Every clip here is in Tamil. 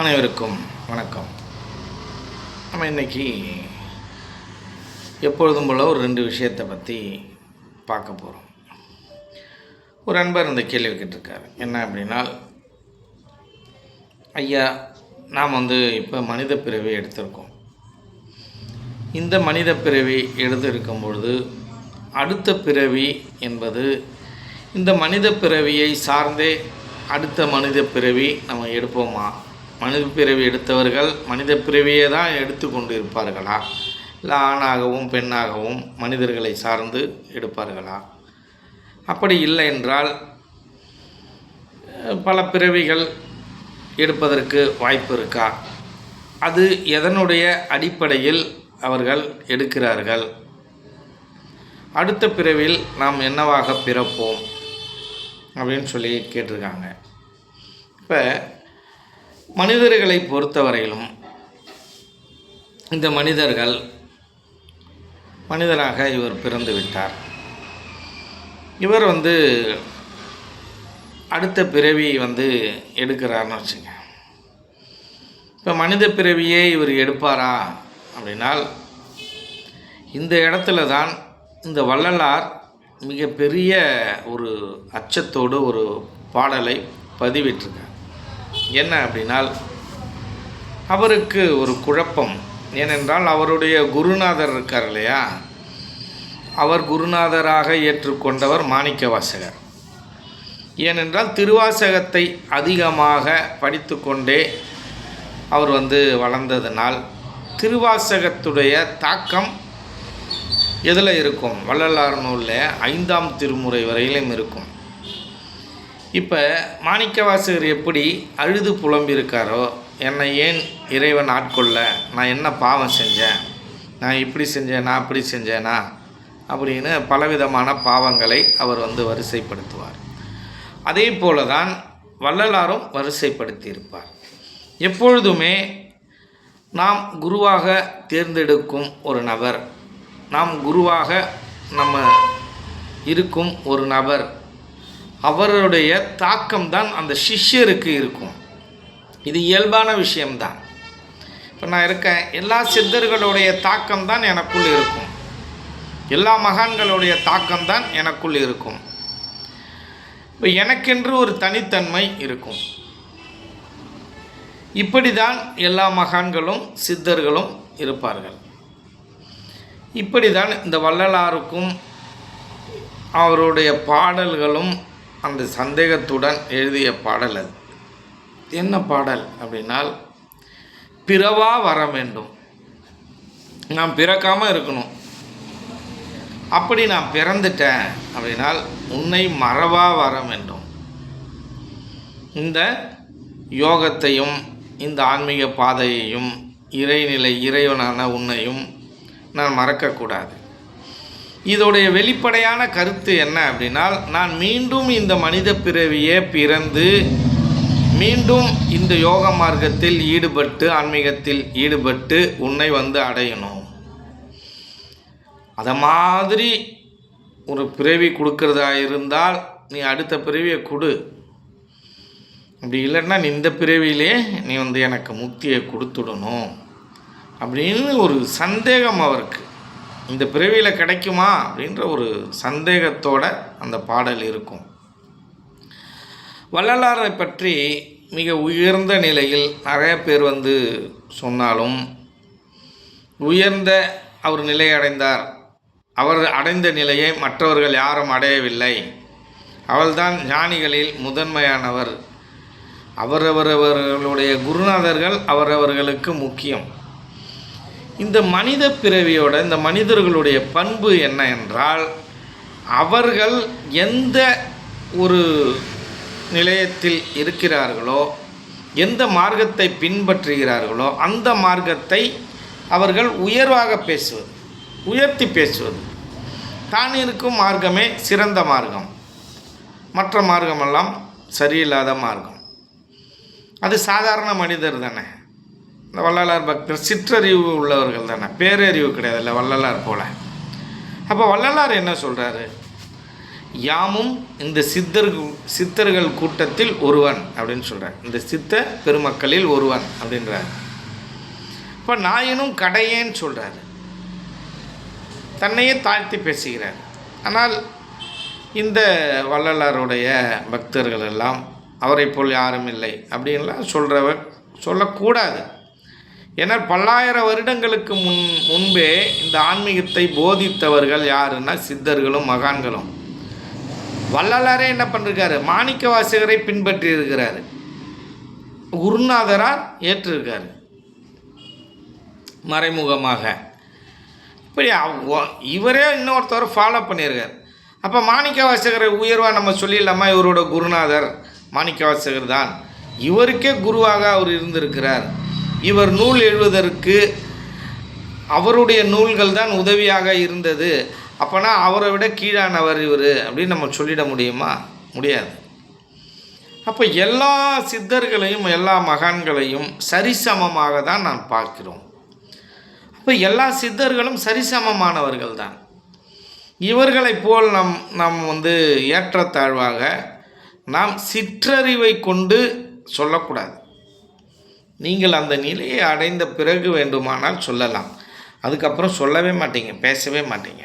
அனைவருக்கும் வணக்கம். நம்ம இன்றைக்கி எப்பொழுதும் போல் ஒரு 2 விஷயத்தை பற்றி பார்க்க போகிறோம். ஒரு நண்பர் இந்த கேள்வி கேட்டிருக்காரு. என்ன அப்படின்னா, ஐயா, நாம் இப்போ மனித பிறவி எடுத்திருக்கோம். இந்த மனித பிறவி எடுத்திருக்கும் பொழுது அடுத்த பிறவி என்பது இந்த மனித பிறவியை சார்ந்தே அடுத்த மனித பிறவி நம்ம எடுப்போமா? மனித பிறவி எடுத்தவர்கள் மனித பிறவியை தான் எடுத்து கொண்டு இருப்பார்களா, இல்லை ஆணாகவும் பெண்ணாகவும் மனிதர்களை சார்ந்து எடுப்பார்களா? அப்படி இல்லை என்றால் பல பிறவிகள் எடுப்பதற்கு வாய்ப்பு இருக்கா? அது எதனுடைய அடிப்படையில் அவர்கள் எடுக்கிறார்கள்? அடுத்த பிறவியில் நாம் என்னவாக பிறப்போம் அப்படின்னு சொல்லி கேட்டிருக்காங்க. இப்போ மனிதர்களை பொறுத்தவரையிலும் இந்த மனிதராக இவர் பிறந்து விட்டார். இவர் அடுத்த பிறவி எடுக்கிறார்னு வச்சுங்க. இப்போ மனித பிறவியே இவர் எடுப்பாரா அப்படின்னால், இந்த இடத்துல தான் இந்த வள்ளலார் மிகப்பெரிய ஒரு அச்சத்தோடு ஒரு பாடலை பதிவிட்டிருக்கார். என்ன அப்படின்னால், அவருக்கு ஒரு குழப்பம். ஏனென்றால் அவருடைய குருநாதர் இருக்கார் இல்லையா, அவர் குருநாதராக ஏற்றுக்கொண்டவர் மாணிக்கவாசகர். ஏனென்றால் திருவாசகத்தை அதிகமாக படித்து கொண்டே அவர் வளர்ந்ததனால் திருவாசகத்துடைய தாக்கம் எதில் இருக்கும்? வள்ளலார் நூலில் 5ஆம் திருமுறை வரையிலும் இருக்கும். இப்போ மாணிக்கவாசகர் எப்படி அழுது புலம்பியிருக்காரோ, என்னை ஏன் இறைவன் ஆட்கொள்ள, நான் என்ன பாவம் செஞ்சேன், நான் இப்படி செஞ்சேனா அப்படி செஞ்சேனா அப்படின்னு பலவிதமான பாவங்களை அவர் வரிசைப்படுத்துவார். அதே போல தான் வள்ளலாரும் வரிசைப்படுத்தியிருப்பார். எப்பொழுதுமே நாம் குருவாக தேர்ந்தெடுக்கும் ஒரு நபர், நாம் குருவாக நம்ம இருக்கும் ஒரு நபர், அவருடைய தாக்கம்தான் அந்த சிஷ்யருக்கு இருக்கும். இது இயல்பான விஷயம்தான். இப்போ நான் இருக்கேன், எல்லா சித்தர்களுடைய தாக்கம்தான் எனக்குள் இருக்கும், எல்லா மகான்களுடைய தாக்கம்தான் எனக்குள் இருக்கும். இப்போ எனக்கென்று ஒரு தனித்தன்மை இருக்கும். இப்படி தான் எல்லா மகான்களும் சித்தர்களும் இருப்பார்கள். இப்படி தான் இந்த வள்ளலாருக்கும் அவருடைய பாடல்களும் அந்த சந்தேகத்துடன் எழுதிய பாடல். அது என்ன பாடல் அப்படின்னால், பிறவா வர வேண்டும், நான் பிறக்காமல் இருக்கணும். அப்படி நான் பிறந்துட்டேன் அப்படின்னால் உன்னை மறவா வர வேண்டும். இந்த யோகத்தையும் இந்த ஆன்மீக பாதையையும் இறைநிலை இறைவனான உன்னையும் நான் மறக்கக்கூடாது. இதோடைய வெளிப்படையான கருத்து என்ன அப்படின்னால், நான் மீண்டும் இந்த மனித பிறவியே பிறந்து மீண்டும் இந்த யோக மார்க்கத்தில் ஈடுபட்டு ஆன்மீகத்தில் ஈடுபட்டு உன்னை அடையணும். அதை மாதிரி ஒரு பிறவி கொடுக்கறதா இருந்தால் நீ அடுத்த பிறவியை கொடு, அப்படி இல்லைன்னா நீ இந்த பிறவியிலே நீ எனக்கு முக்தியை கொடுத்துடணும் அப்படின்னு ஒரு சந்தேகம் அவருக்கு. இந்த பிறவியில் கிடைக்குமா அப்படின்ற ஒரு சந்தேகத்தோட அந்த பாடல் இருக்கும். வள்ளலாரை பற்றி மிக உயர்ந்த நிலையில் நிறைய பேர் சொன்னாலும், உயர்ந்த அவர் நிலை அடைந்தார், அவர் அடைந்த நிலையை மற்றவர்கள் யாரும் அடையவில்லை, அவள்தான் ஞானிகளில் முதன்மையானவர், அவரவர்களுடைய குருநாதர்கள் அவரவர்களுக்கு முக்கியம். இந்த மனித பிறவியோட இந்த மனிதர்களுடைய பண்பு என்ன என்றால், அவர்கள் எந்த ஒரு நிலையத்தில் இருக்கிறார்களோ, எந்த மார்க்கத்தை பின்பற்றுகிறார்களோ அந்த மார்க்கத்தை அவர்கள் உயர்வாக பேசுவது, உயர்த்தி பேசுவது. தான் இருக்கும் மார்க்கமே சிறந்த மார்க்கம், மற்ற மார்க்கமெல்லாம் சரியில்லாத மார்க்கம். அது சாதாரண மனிதர் தானே. இந்த வள்ளலார் பக்தர் சிற்றறிவு உள்ளவர்கள் தானே, பேரறிவு கிடையாதுல்ல வள்ளலார் போல. அப்போ வள்ளலார் என்ன சொல்கிறாரு? யாமும் இந்த சித்தர்கள் கூட்டத்தில் ஒருவன் அப்படின்னு சொல்கிறார். இந்த சித்த பெருமக்களில் ஒருவன் அப்படின்றார். இப்போ நாயினும் கடையேன்னு சொல்கிறார். தன்னையே தாழ்த்தி பேசுகிறார். ஆனால் இந்த வள்ளலாருடைய பக்தர்கள் எல்லாம் அவரை போல் யாரும் இல்லை அப்படின்லாம் சொல்லக்கூடாது. ஏன்னா பல்லாயிரம் வருடங்களுக்கு முன்பே இந்த ஆன்மீகத்தை போதித்தவர்கள் யாருன்னா சித்தர்களும் மகான்களும். வள்ளலாரே என்ன பண்ணிருக்காரு, மாணிக்க வாசகரை பின்பற்றி இருக்கிறாரு, குருநாதராக ஏற்றிருக்காரு மறைமுகமாக. இப்படி இவரே இன்னொருத்தவர் ஃபாலோ பண்ணியிருக்கார். அப்போ மாணிக்க வாசகரை உயர்வாக நம்ம சொல்லிடலாமா? இவரோட குருநாதர் மாணிக்க வாசகர் தான், இவருக்கே குருவாக அவர் இருந்திருக்கிறார், இவர் நூல் எழுதுவதற்கு அவருடைய நூல்கள் தான் உதவியாக இருந்தது, அப்போனா அவரை விட கீழானவர் இவர் அப்படின்னு நம்ம சொல்லிட முடியுமா? முடியாது. அப்போ எல்லா சித்தர்களையும் எல்லா மகான்களையும் சரிசமமாக தான் நான் பார்க்கிறோம். அப்போ எல்லா சித்தர்களும் சரிசமமானவர்கள் தான். இவர்களைப் போல் நம் ஏற்றத்தாழ்வாக நாம் சிற்றறிவை கொண்டு சொல்லக்கூடாது. நீங்கள் அந்த நிலையை அடைந்த பிறகு வேண்டுமானால் சொல்லலாம், அதுக்கப்புறம் சொல்லவே மாட்டீங்க, பேசவே மாட்டீங்க.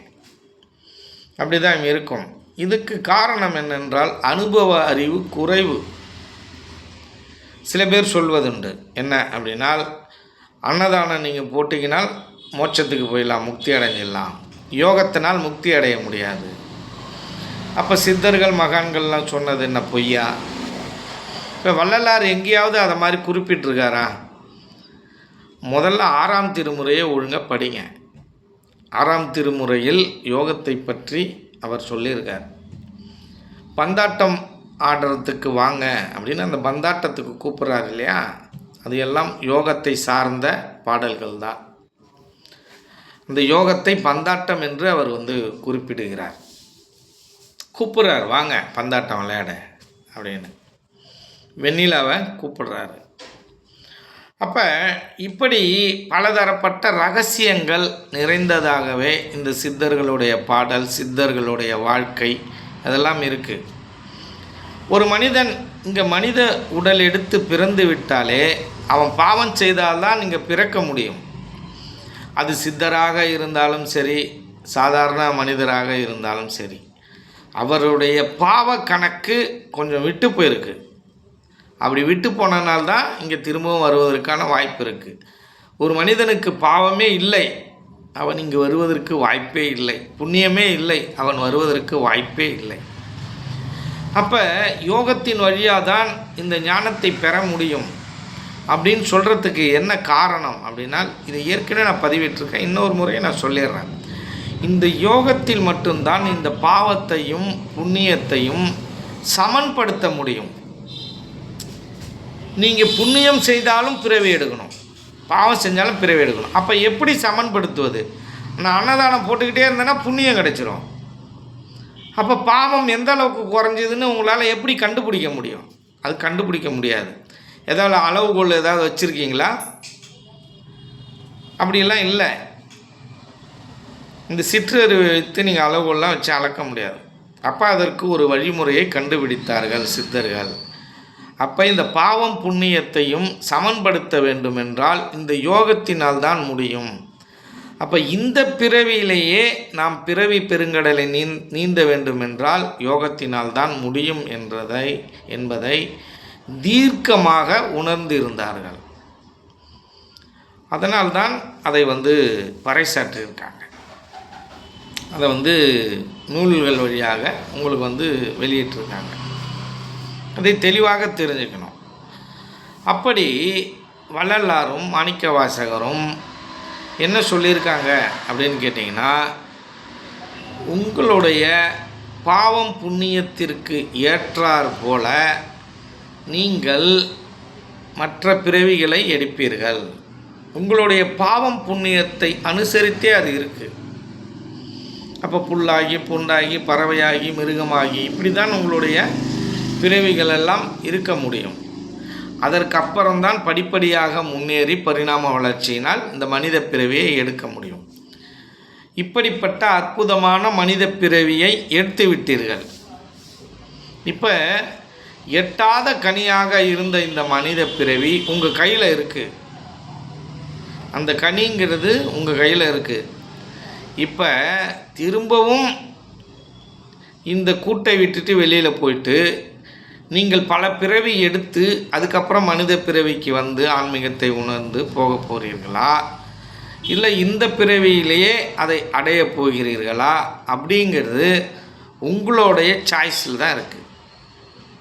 அப்படி தான் இருக்கும். இதுக்கு காரணம் என்னென்றால் அனுபவ அறிவு குறைவு. சில பேர் சொல்வதுண்டு என்ன அப்படின்னால், அன்னதானம் நீங்கள் போட்டிங்கனால் மோட்சத்துக்கு போயிடலாம், முக்தி அடைஞ்சிடலாம், யோகத்தினால் முக்தி அடைய முடியாது. அப்போ சித்தர்கள் மகான்கள்லாம் சொன்னது என்ன பொய்யா? இப்போ வள்ளலார் எங்கேயாவது அதை மாதிரி குறிப்பிட்டிருக்காரா? முதல்ல 6ஆம் திருமுறையை ஒழுங்காக படிங்க. 6ஆம் திருமுறையில் யோகத்தை பற்றி அவர் சொல்லியிருக்கார். பந்தாட்டம் ஆடுறதுக்கு வாங்க அப்படின்னு அந்த பந்தாட்டத்துக்கு கூப்பிட்றாரு இல்லையா, அது எல்லாம் யோகத்தை சார்ந்த பாடல்கள் தான். அந்த யோகத்தை பந்தாட்டம் என்று அவர் குறிப்பிடுகிறார். கூப்பிட்றார், வாங்க பந்தாட்டம் விளையாட அப்படின்னு வெண்ணிலாவை கூப்பிடுறாரு. அப்போ இப்படி பலதரப்பட்ட ரகசியங்கள் நிறைந்ததாகவே இந்த சித்தர்களுடைய பாடல், சித்தர்களுடைய வாழ்க்கை அதெல்லாம் இருக்குது. ஒரு மனிதன் இங்கே மனித உடல் எடுத்து பிறந்து விட்டாலே அவன் பாவம் செய்தால்தான் இங்கே பிறக்க முடியும். அது சித்தராக இருந்தாலும் சரி, சாதாரண மனிதராக இருந்தாலும் சரி, அவருடைய பாவ கணக்கு கொஞ்சம் விட்டு போயிருக்கு. அப்படி விட்டு போனனால்தான் இங்கே திரும்பவும் வருவதற்கான வாய்ப்பு இருக்குது. ஒரு மனிதனுக்கு பாவமே இல்லை, அவன் இங்கு வருவதற்கு வாய்ப்பே இல்லை. புண்ணியமே இல்லை, அவன் வருவதற்கு வாய்ப்பே இல்லை. அப்போ யோகத்தின் வழியாக தான் இந்த ஞானத்தை பெற முடியும் அப்படின்னு சொல்கிறதுக்கு என்ன காரணம் அப்படின்னா, இதை ஏற்கனவே நான் பதிவிட்டிருக்கேன், இன்னொரு முறையை நான் சொல்லிடுறேன். இந்த யோகத்தில் மட்டும்தான் இந்த பாவத்தையும் புண்ணியத்தையும் சமன்படுத்த முடியும். நீங்கள் புண்ணியம் செய்தாலும் பிறவி எடுக்கணும், பாவம் செஞ்சாலும் பிறவி எடுக்கணும். அப்போ எப்படி சமன்படுத்துவது? நான் அன்னதானம் போட்டுக்கிட்டே இருந்தேன்னா புண்ணியம் கிடைச்சிரும். அப்போ பாவம் எந்த அளவுக்கு குறைஞ்சதுன்னு உங்களால் எப்படி கண்டுபிடிக்க முடியும்? அது கண்டுபிடிக்க முடியாது. ஏதாவது அளவுகோல் ஏதாவது வச்சுருக்கீங்களா? அப்படிலாம் இல்லை. இந்த சிற்றறிவை வைத்து நீங்கள் அளவுகோல்லாம் வச்சு அளக்க முடியாது. அப்போ அதற்கு ஒரு வழிமுறையை கண்டுபிடித்தார்கள் சித்தர்கள். அப்போ இந்த பாவம் புண்ணியத்தையும் சமன்படுத்த வேண்டும் என்றால் இந்த யோகத்தினால் தான் முடியும். அப்போ இந்த பிறவியிலேயே நாம் பிறவி பெருங்கடலை நீந்த வேண்டும் என்றால் யோகத்தினால் தான் முடியும் என்பதை தீர்க்கமாக உணர்ந்திருந்தார்கள். அதனால்தான் அதை பறைசாற்றியிருக்காங்க. அதை நூல்கள் வழியாக உங்களுக்கு வெளியிட்டிருக்காங்க. அதை தெளிவாக தெரிஞ்சுக்கணும். அப்படி வள்ளலாரும் மாணிக்க வாசகரும் என்ன சொல்லியிருக்காங்க அப்படின்னு கேட்டிங்கன்னா, உங்களுடைய பாவம் புண்ணியத்திற்கு ஏற்றார் போல நீங்கள் மற்ற பிறவிகளை எடுப்பீர்கள். உங்களுடைய பாவம் புண்ணியத்தை அனுசரித்தே அது இருக்குது. அப்போ புல்லாகி புண்டாகி பறவையாகி மிருகமாகி இப்படி தான் உங்களுடைய பிறவிகள் எல்லாம் இருக்க முடியும். அதற்கப்புறம்தான் படிப்படியாக முன்னேறி பரிணாம வளர்ச்சியினால் இந்த மனித பிறவியை எடுக்க முடியும். இப்படிப்பட்ட அற்புதமான மனித பிறவியை எடுத்து விட்டீர்கள். இப்போ எட்டாத கனியாக இருந்த இந்த மனித பிறவி உங்கள் கையில் இருக்குது. அந்த கனிங்கிறது உங்கள் கையில் இருக்குது. இப்போ திரும்பவும் இந்த கூட்டை விட்டுட்டு வெளியில் போயிட்டு நீங்கள் பல பிறவி எடுத்து அதுக்கப்புறம் மனித பிறவிக்கு வந்து ஆன்மீகத்தை உணர்ந்து போக போகிறீர்களா, இல்லை இந்த பிறவியிலேயே அதை அடைய போகிறீர்களா அப்படிங்கிறது உங்களுடைய சாய்ஸில் தான் இருக்குது.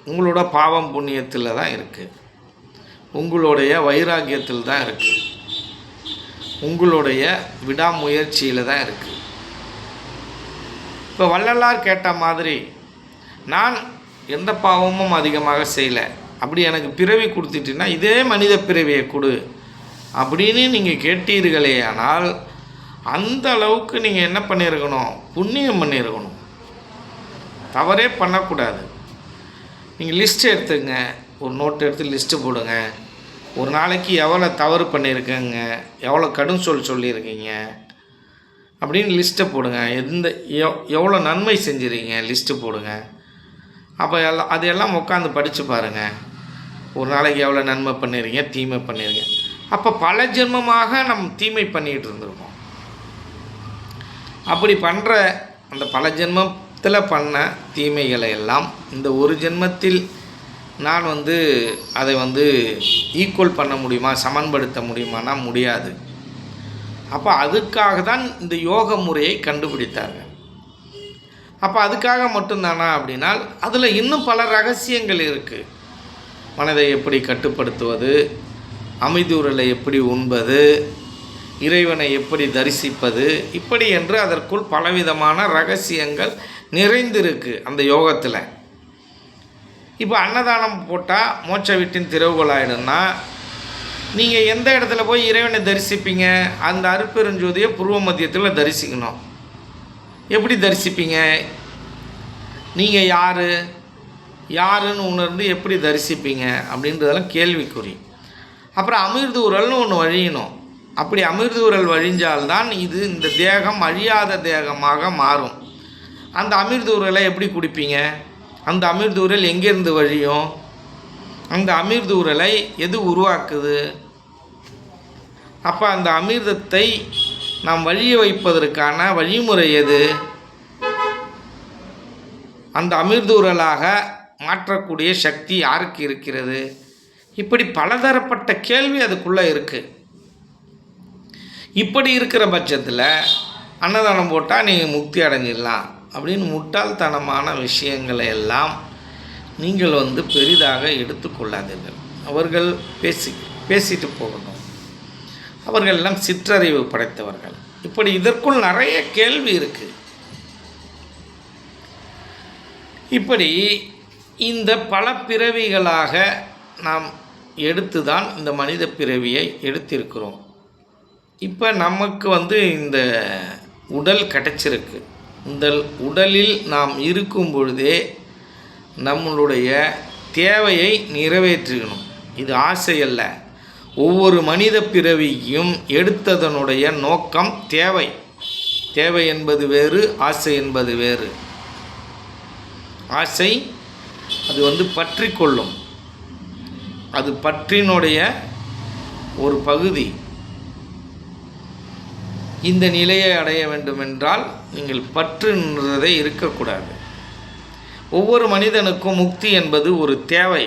உங்களோட பாவம் புண்ணியத்தில் தான் இருக்குது. உங்களுடைய வைராக்கியத்தில் தான் இருக்குது. உங்களுடைய விடாமுயற்சியில் தான் இருக்குது. இப்போ வள்ளலார் கேட்ட மாதிரி நான் எந்த பாவமும் அதிகமாக செய்யலை, அப்படி எனக்கு பிறவி கொடுத்துட்டீங்கன்னா இதே மனித பிறவியை கொடு அப்படின்னு நீங்கள் கேட்டீர்களே, ஆனால் அந்த அளவுக்கு நீங்கள் என்ன பண்ணியிருக்கணும், புண்ணியம் பண்ணியிருக்கணும். தவறே பண்ணக்கூடாது. நீங்கள் லிஸ்ட்டு எடுத்துங்க, ஒரு நோட்டு எடுத்து லிஸ்ட்டு போடுங்க. ஒரு நாளைக்கு எவ்வளோ தவறு பண்ணியிருக்கேங்க, எவ்வளோ கடும் சொல்லியிருக்கீங்க அப்படின்னு லிஸ்ட்டை போடுங்க. எவ்வளோ நன்மை செஞ்சுருக்கீங்க லிஸ்ட்டு போடுங்க. அப்போ அதையெல்லாம் உட்காந்து படித்து பாருங்கள். ஒரு நாளைக்கு எவ்வளோ நன்மை பண்ணிடுறீங்க, தீமை பண்ணிடுறீங்க. அப்போ பல ஜென்மமாக நம்ம தீமை பண்ணிகிட்டு இருந்திருக்கோம். அப்படி பண்ணுற அந்த பல ஜென்மத்தில் பண்ண தீமைகளை எல்லாம் இந்த ஒரு ஜென்மத்தில் நான் அதை ஈக்குவல் பண்ண முடியுமா, சமன்படுத்த முடியுமானா முடியாது. அப்போ அதுக்காக தான் இந்த யோக முறையை கண்டுபிடித்தார்கள். அப்போ அதுக்காக மட்டும்தானா அப்படின்னால் அதில் இன்னும் பல ரகசியங்கள் இருக்குது. மனதை எப்படி கட்டுப்படுத்துவது, அமைதியுறலை எப்படி உண்பது, இறைவனை எப்படி தரிசிப்பது, இப்படி என்று அதற்குள் பலவிதமான ரகசியங்கள் நிறைந்திருக்கு அந்த யோகத்தில். இப்போ அன்னதானம் போட்டால் மோட்ச வீட்டின் திறவுகோலாயிடும்னா நீங்கள் எந்த இடத்துல போய் இறைவனை தரிசிப்பீங்க? அந்த அருட்பெருஞ்சோதியை புருவ மத்தியத்தில் தரிசிக்கணும். எப்படி தரிசிப்பீங்க? நீங்கள் யாருன்னு உணர்ந்து எப்படி தரிசிப்பீங்க அப்படின்றதெல்லாம் கேள்விக்குறி. அப்புறம் அமிர்தூரல்னு ஒன்று வழியணும். அப்படி அமிர்தூரல் வழிஞ்சால்தான் இந்த தேகம் அழியாத தேகமாக மாறும். அந்த அமிர்தூரலை எப்படி குடிப்பீங்க? அந்த அமிர்தூரல் எங்கேருந்து வழியும்? அந்த அமிர்தூரலை எது உருவாக்குது? அப்போ அந்த அமிர்தத்தை நாம் வழிய வைப்பதற்கான வழிமுறை எது? அந்த அமிர்தூரலாக மாற்றக்கூடிய சக்தி யாருக்கு இருக்கிறது? இப்படி பலதரப்பட்ட கேள்வி அதுக்குள்ளே இருக்குது. இப்படி இருக்கிற பட்சத்தில் அன்னதானம் போட்டால் நீங்கள் முக்தி அடைஞ்சிடலாம் அப்படின்னு முட்டாள்தனமான விஷயங்களை எல்லாம் நீங்கள் பெரிதாக எடுத்துக்கொள்ளாதீர்கள். அவர்கள் பேசிட்டு போகணும். அவர்கள் எல்லாம் சிற்றறிவு படைத்தவர்கள். இப்படி இதற்குள் நிறைய கேள்வி இருக்குது. இப்படி இந்த பல பிறவிகளாக நாம் எடுத்து தான் இந்த மனித பிறவியை எடுத்திருக்கிறோம். இப்போ நமக்கு இந்த உடல் கிடச்சிருக்கு. இந்த உடலில் நாம் இருக்கும் பொழுதே நம்மளுடைய தேவையை நிறைவேற்றிக்கணும். இது ஆசை அல்ல. ஒவ்வொரு மனித பிறவியும் எடுத்ததனுடைய நோக்கம் தேவை. தேவை என்பது வேறு, ஆசை என்பது வேறு. ஆசை அது பற்றி கொள்ளும். அது பற்றினுடைய ஒரு பகுதி. இந்த நிலையை அடைய வேண்டுமென்றால் நீங்கள் பற்றுன்றதே இருக்கக்கூடாது. ஒவ்வொரு மனிதனுக்கும் முக்தி என்பது ஒரு தேவை.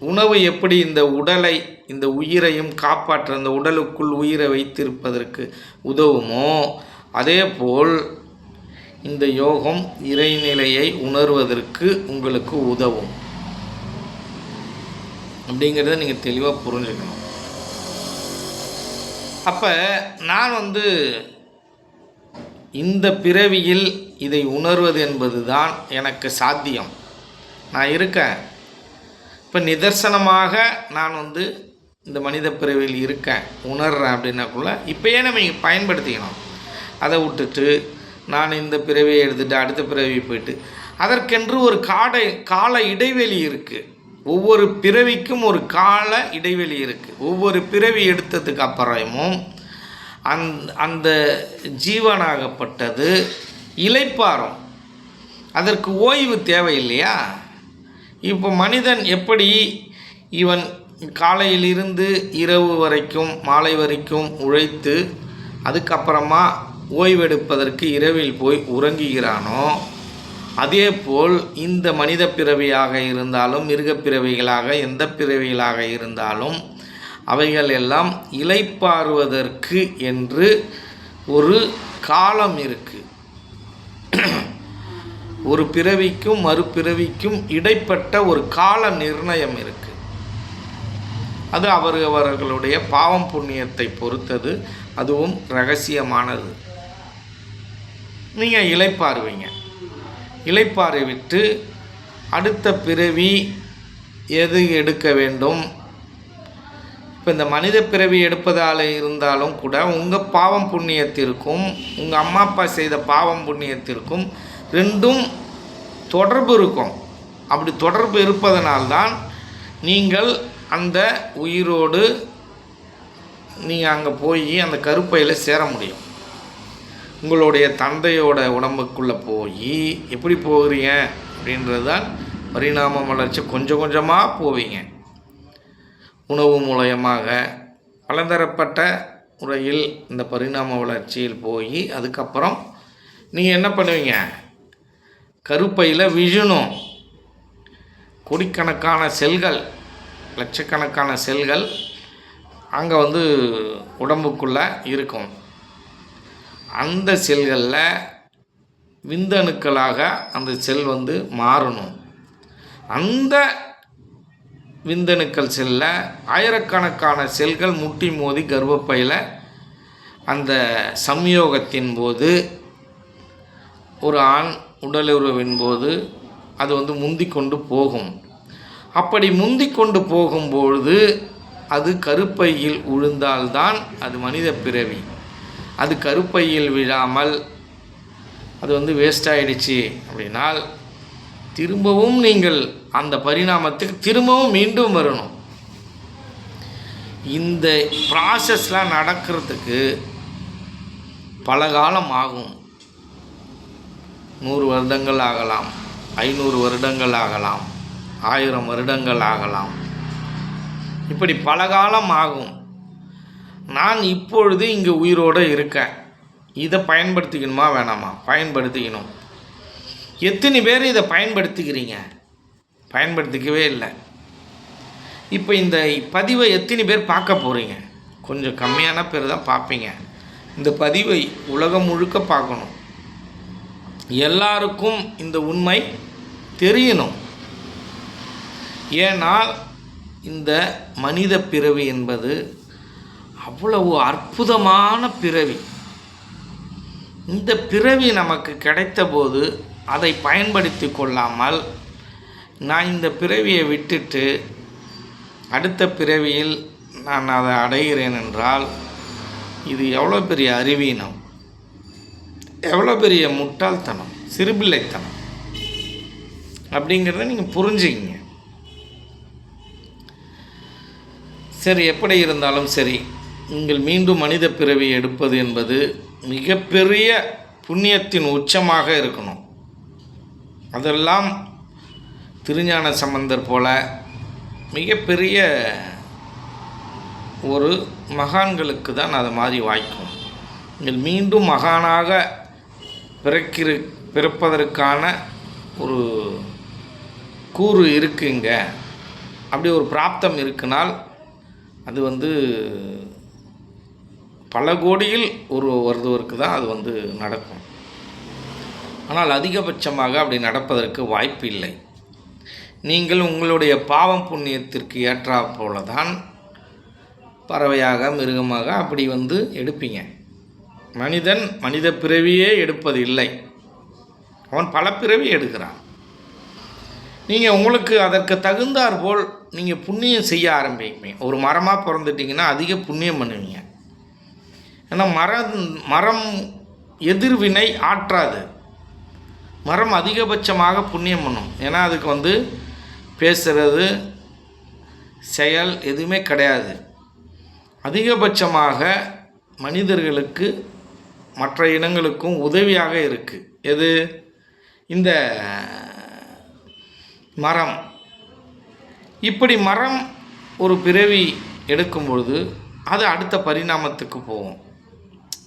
உணவு எப்படி இந்த உடலை, இந்த உயிரையும் காப்பாற்ற, அந்த உடலுக்குள் உயிரை வைத்திருப்பதற்கு உதவுமோ, அதே போல் இந்த யோகம் இறைநிலையை உணர்வதற்கு உங்களுக்கு உதவும். அப்படிங்கிறத நீங்கள் தெளிவாக புரிஞ்சுக்கணும். அப்போ நான் இந்த பிறவியில் இதை உணர்வது என்பது தான் எனக்கு சாத்தியம். நான் இருக்கேன். இப்போ நிதர்சனமாக நான் இந்த மனித பிறவியில் இருக்கேன், உணர்றேன் அப்படின்னாக்குள்ள இப்போயே நம்ம பயன்படுத்திக்கணும். அதை விட்டுட்டு நான் இந்த பிறவியை எடுத்துகிட்டு அடுத்த பிறவி போயிட்டு அதற்கென்று ஒரு கால இடைவெளி இருக்குது. ஒவ்வொரு பிறவிக்கும் ஒரு கால இடைவெளி இருக்குது. ஒவ்வொரு பிறவி எடுத்ததுக்கு அப்புறமும் அந்த ஜீவனாகப்பட்டது இளைப்பாறும். அதற்கு ஓய்வு தேவை இல்லையா? இப்போ மனிதன் எப்படி இவன் காலையிலிருந்து இரவு வரைக்கும் மாலை வரைக்கும் உழைத்து அதுக்கப்புறமா ஓய்வெடுப்பதற்கு இரவில் போய் உறங்குகிறானோ, அதேபோல் இந்த மனித பிறவியாக இருந்தாலும் மிருகப்பிறவிகளாக எந்த பிறவிகளாக இருந்தாலும் அவைகள் எல்லாம் இளைப்பாறுவதற்கு என்று ஒரு காலம் இருக்குது. ஒரு பிறவிக்கும் மறுபிறவிக்கும் இடைப்பட்ட ஒரு கால நிர்ணயம் இருக்குது. அது அவர்களுடைய பாவம் புண்ணியத்தை பொறுத்தது. அதுவும் இரகசியமானது. நீங்கள் இளைப்பாறை விட்டு அடுத்த பிறவி எது எடுக்க வேண்டும். இப்போ இந்த மனித பிறவி எடுப்பதால் இருந்தாலும் கூட உங்கள் பாவம் புண்ணியத்திற்கும் உங்கள் அம்மா அப்பா செய்த பாவம் புண்ணியத்திற்கும் ரெண்டும் தொடர்பு இருக்கும். அப்படி தொடர்பு இருப்பதனால்தான் நீங்கள் அந்த உயிரோடு நீங்கள் அங்கே போய் அந்த கருப்பையில் சேர முடியும். உங்களுடைய தந்தையோட உடம்புக்குள்ளே போய் எப்படி போகிறீங்க அப்படின்றது தான் பரிணாம வளர்ச்சி. கொஞ்சம் கொஞ்சமாக போவீங்க. உணவு மூலயமாக பலதரப்பட்ட முறையில் இந்த பரிணாம வளர்ச்சியில் போய் அதுக்கப்புறம் நீங்கள் என்ன பண்ணுவீங்க, கருப்பையில் விழணும். கோடிக்கணக்கான செல்கள், லட்சக்கணக்கான செல்கள் அங்கே உடம்புக்குள்ளே இருக்கும். அந்த செல்களில் விந்தணுக்களாக அந்த செல் மாறணும். அந்த விந்தணுக்கள் செல்லில் ஆயிரக்கணக்கான செல்கள் முட்டி மோதி கர்ப்பப்பையில் அந்த சம்யோகத்தின் போது ஒரு ஆண் உடலுறவின் போது அது முந்திக்கொண்டு போகும். அப்படி முந்திக்கொண்டு போகும்பொழுது அது கருப்பையில் விழுந்தால்தான் அது மனித பிறவி. அது கருப்பையில் விழாமல் அது வேஸ்ட் ஆகிடுச்சு அப்படின்னால் திரும்பவும் நீங்கள் அந்த பரிணாமத்துக்கு திரும்பவும் மீண்டும் வரணும். இந்த ப்ராசஸ்லாம் நடக்கிறதுக்கு பல காலம் ஆகும். 100 வருடங்கள் ஆகலாம், 500 வருடங்கள் ஆகலாம், 1000 வருடங்கள் ஆகலாம். இப்படி பல காலம் ஆகும். நான் இப்பொழுது இங்கே உயிரோடு இருக்கேன். இதை பயன்படுத்திக்கணுமா வேணாமா? பயன்படுத்திக்கணும். எத்தனை பேர் இதை பயன்படுத்திக்கிறீங்க? பயன்படுத்திக்கவே இல்லை. இப்போ இந்த பதிவை எத்தனை பேர் பார்க்க போகிறீங்க? கொஞ்சம் கம்மியான பேர் தான் பார்ப்பீங்க. இந்த பதிவை உலகம் முழுக்க பார்க்கணும். எல்லாருக்கும் இந்த உண்மை தெரியணும். ஏனால் இந்த மனித பிறவி என்பது அவ்வளவு அற்புதமான பிறவி. இந்த பிறவி நமக்கு கிடைத்த போது அதை பயன்படுத்தி கொள்ளாமல் நான் இந்த பிறவியை விட்டுட்டு அடுத்த பிறவியில் நான் அதை அடைகிறேன் என்றால் இது எவ்வளோ பெரிய அறிவீனம், எவ்வளோ பெரிய முட்டாள்தனம், சிறுபிள்ளைத்தனம் அப்படிங்கிறத நீங்கள் புரிஞ்சுக்கிங்க. சரி, எப்படி இருந்தாலும் சரி, நீங்கள் மீண்டும் மனித பிறவி எடுப்பது என்பது மிகப்பெரிய புண்ணியத்தின் உச்சமாக இருக்கணும். அதெல்லாம் திருஞான சம்பந்தர் போல மிகப்பெரிய ஒரு மகான்களுக்கு தான் அது மாதிரி வாய்க்கும். நீங்கள் மீண்டும் மகானாக பிறப்பதற்கான ஒரு கூறு இருக்குங்க. அப்படி ஒரு பிராப்தம் இருக்குனால் அது பல கோடியில் ஒருவருக்கு தான் அது நடக்கும். ஆனால் அதிகபட்சமாக அப்படி நடப்பதற்கு வாய்ப்பு இல்லை. நீங்கள் உங்களுடைய பாவம் புண்ணியத்திற்கு ஏற்றா போல தான் பறவையாக மிருகமாக அப்படி எடுப்பீங்க. மனிதன் மனித பிறவியே எடுப்பது இல்லை, அவன் பல பிறவி எடுக்கிறான். நீங்கள் உங்களுக்கு அதற்கு தகுந்தாற் போல் நீங்கள் புண்ணியம் செய்ய ஆரம்பிப்பீங்க. ஒரு மரமாக பிறந்துட்டிங்கன்னா அதிக புண்ணியம் பண்ணுவீங்க. ஏன்னா மரம் எதிர்வினை ஆற்றாது. மரம் அதிகபட்சமாக புண்ணியம் பண்ணும். ஏன்னா அதுக்கு பேசுகிறது செயல் எதுவுமே கிடையாது. அதிகபட்சமாக மனிதர்களுக்கு மற்ற இனங்களுக்கும் உதவியாக இருக்குது. எது? இந்த மரம் இப்படி மரம் ஒரு பிறவி எடுக்கும் பொழுது அது அடுத்த பரிணாமத்துக்கு போகும்.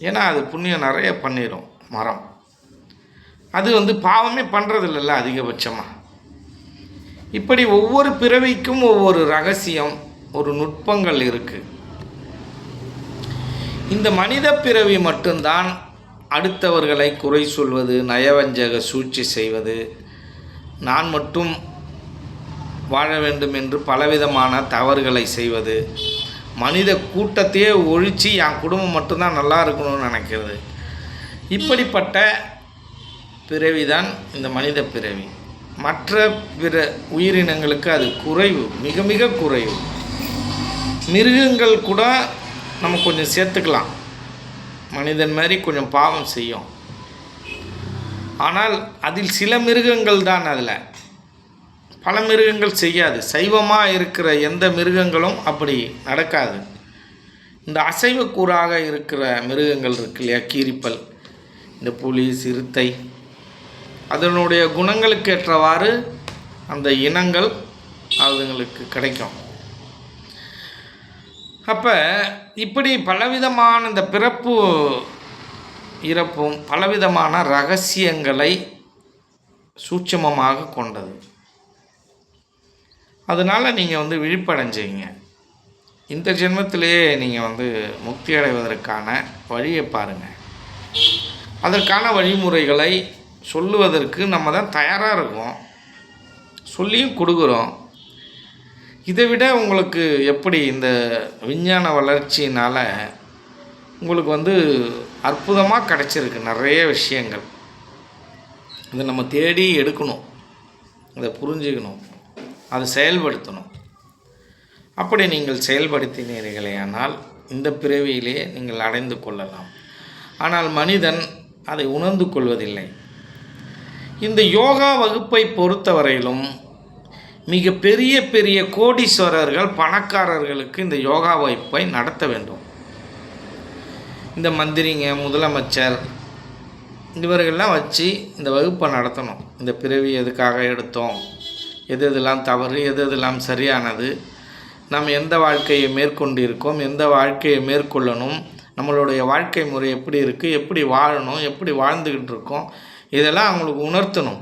ஏன்னா அது புண்ணியம் நிறைய பண்ணிடும் மரம். அது பாவமே பண்ணுறதில்ல அதிகபட்சமாக. இப்படி ஒவ்வொரு பிறவிக்கும் ஒவ்வொரு ரகசியம், ஒரு நுட்பங்கள் இருக்குது. இந்த மனித பிறவி மட்டும்தான் அடுத்தவர்களை குறை சொல்வது, நயவஞ்சக சூழ்ச்சி செய்வது, நான் மட்டும் வாழ வேண்டும் என்று பலவிதமான தவறுகளை செய்வது, மனித கூட்டத்தையே ஒழித்து என் குடும்பம் மட்டும்தான் நல்லா இருக்கணும்னு நினைக்கிறது. இப்படிப்பட்ட பிறவிதான் இந்த மனித பிறவி. மற்ற பிற உயிரினங்களுக்கு அது குறைவு, மிக மிக குறைவு. மிருகங்கள் கூட நம்ம கொஞ்சம் சேர்த்துக்கலாம், மனிதன் மாதிரி கொஞ்சம் பாவம் செய்யும். ஆனால் அதில் சில மிருகங்கள் தான், அதில் பல மிருகங்கள் செய்யாது. சைவமாக இருக்கிற எந்த மிருகங்களும் அப்படி நடக்காது. இந்த அசைவக்கூறாக இருக்கிற மிருகங்கள் இருக்கு இல்லையா, கீரிப்பல், இந்த புலி, சிறுத்தை, அதனுடைய குணங்களுக்கு ஏற்றவாறு அந்த இனங்கள் அதுங்களுக்கு கிடைக்கும். அப்போ இப்படி பலவிதமான இந்த பிறப்பு இறப்பும் பலவிதமான ரகசியங்களை சூட்சமமாக கொண்டது. அதனால் நீங்கள் விழிப்படைஞ்சிங்க. இந்த ஜென்மத்திலேயே நீங்கள் முக்தி அடைவதற்கான வழியை பாருங்கள். அதற்கான வழிமுறைகளை சொல்லுவதற்கு நம்ம தான் தயாராக இருக்கோம், சொல்லியும் கொடுக்குறோம். இதை விட உங்களுக்கு எப்படி இந்த விஞ்ஞான வளர்ச்சியினால் உங்களுக்கு அற்புதமாக கிடச்சிருக்கு நிறைய விஷயங்கள். இதை நம்ம தேடி எடுக்கணும், அதை புரிஞ்சுக்கணும், அதை செயல்படுத்தணும். அப்படி நீங்கள் செயல்படுத்தினீர்களேயானால் இந்த பிறவியிலே நீங்கள் அடைந்து கொள்ளலாம். ஆனால் மனிதன் அதை உணர்ந்து கொள்வதில்லை. இந்த யோகா வகுப்பை பொறுத்தவரையிலும் மிக பெரிய பெரிய கோடீஸ்வரர்கள், பணக்காரர்களுக்கு இந்த யோகா வகுப்பை நடத்த வேண்டும். இந்த மந்திரிங்க, முதலமைச்சர், இவர்கள்லாம் வச்சு இந்த வகுப்பை நடத்தணும். இந்த பிறவி எதுக்காக எடுத்தோம், எது எதெல்லாம் தவறு, எது எதெல்லாம் சரியானது, நாம் எந்த வாழ்க்கையை மேற்கொண்டு இருக்கோம், எந்த வாழ்க்கையை மேற்கொள்ளணும், நம்மளுடைய வாழ்க்கை முறை எப்படி இருக்குது, எப்படி வாழணும், எப்படி வாழ்ந்துக்கிட்டு இருக்கோம், இதெல்லாம் அவங்களுக்கு உணர்த்தணும்.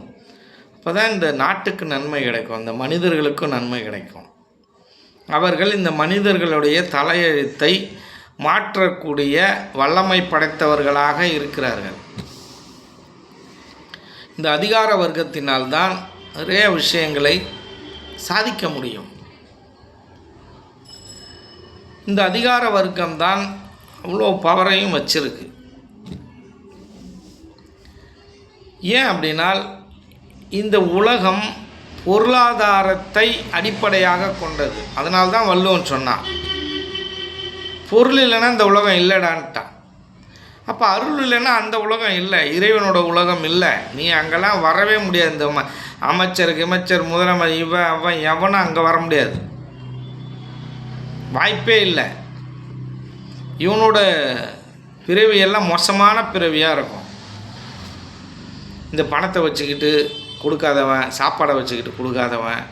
அப்போ தான் இந்த நாட்டுக்கு நன்மை கிடைக்கும், இந்த மனிதர்களுக்கும் நன்மை கிடைக்கும். அவர்கள் இந்த மனிதர்களுடைய தலையெழுத்தை மாற்றக்கூடிய வல்லமை படைத்தவர்களாக இருக்கிறார்கள். இந்த அதிகார வர்க்கத்தினால்தான் நிறைய விஷயங்களை சாதிக்க முடியும். இந்த அதிகார வர்க்கம்தான் அவ்வளோ பவரையும் வச்சிருக்கு. ஏன் அப்படின்னால் இந்த உலகம் பொருளாதாரத்தை அடிப்படையாக கொண்டது. அதனால்தான் வள்ளுவன் சொன்னான், பொருள் இல்லைன்னா இந்த உலகம் இல்லைடான்ட்டான். அப்போ அருள் இல்லைன்னா அந்த உலகம் இல்லை, இறைவனோட உலகம் இல்லை. நீ அங்கெல்லாம் வரவே முடியாது. இந்த அமைச்சர் முதலமைச்சர் அவன் எவனும் அங்கே வர முடியாது, வாய்ப்பே இல்லை. இவனோட பிறவியெல்லாம் மோசமான பிறவியாக இருக்கும். இந்த பணத்தை வச்சுக்கிட்டு கொடுக்காதவன், சாப்பாடை வச்சுக்கிட்டு கொடுக்காதவன்.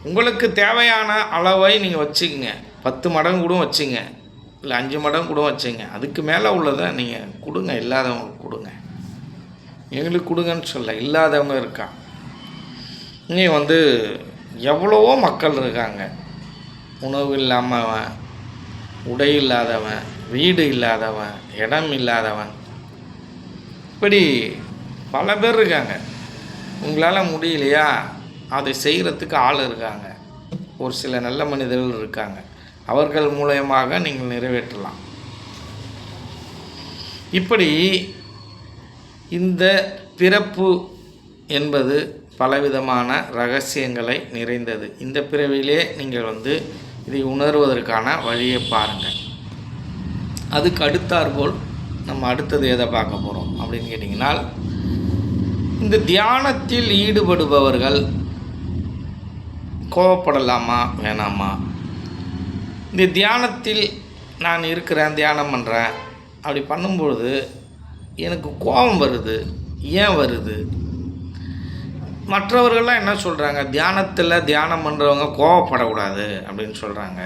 உங்களுக்கு தேவையான அளவை நீங்கள் வச்சுக்கோங்க, 10 மடங்கு கூட வச்சுங்க, இல்லை 5 மடங்கு கூட வச்சுங்க. அதுக்கு மேலே உள்ளதை நீங்கள் கொடுங்க, இல்லாதவங்க கொடுங்க. எங்களுக்கு கொடுங்கன்னு சொல்ல, இல்லாதவங்க இருக்கா. நீ எவ்வளவோ மக்கள் இருக்காங்க, உணவு இல்லாமல், உடை இல்லாதவன், வீடு இல்லாதவன், இடம் இல்லாதவன், இப்படி பல பேர் இருக்காங்க. உங்களால் முடியலையா, அதை செய்கிறதுக்கு ஆள் இருக்காங்க. ஒரு சில நல்ல மனிதர்கள் இருக்காங்க, அவர்கள் மூலயமாக நீங்கள் நிறைவேற்றலாம். இப்படி இந்த பிறப்பு என்பது பலவிதமான ரகசியங்களை நிறைந்தது. இந்த பிறவிலே நீங்கள் இதை உணர்வதற்கான வழியை பாருங்கள். அதுக்கு அடுத்தாற்போல் நம்ம அடுத்தது எதை பார்க்க போகிறோம் அப்படின்னு கேட்டிங்கனால், இந்த தியானத்தில் ஈடுபடுபவர்கள் கோபப்படலாமா வேணாமா? இந்த தியானத்தில் நான் இருக்கிறேன், தியானம் பண்ணுறேன், அப்படி பண்ணும்பொழுது எனக்கு கோபம் வருது. ஏன் வருது? மற்றவர்கள்லாம் என்ன சொல்கிறாங்க, தியானம் பண்ணுறவங்க கோவப்படக்கூடாது அப்படின்னு சொல்கிறாங்க.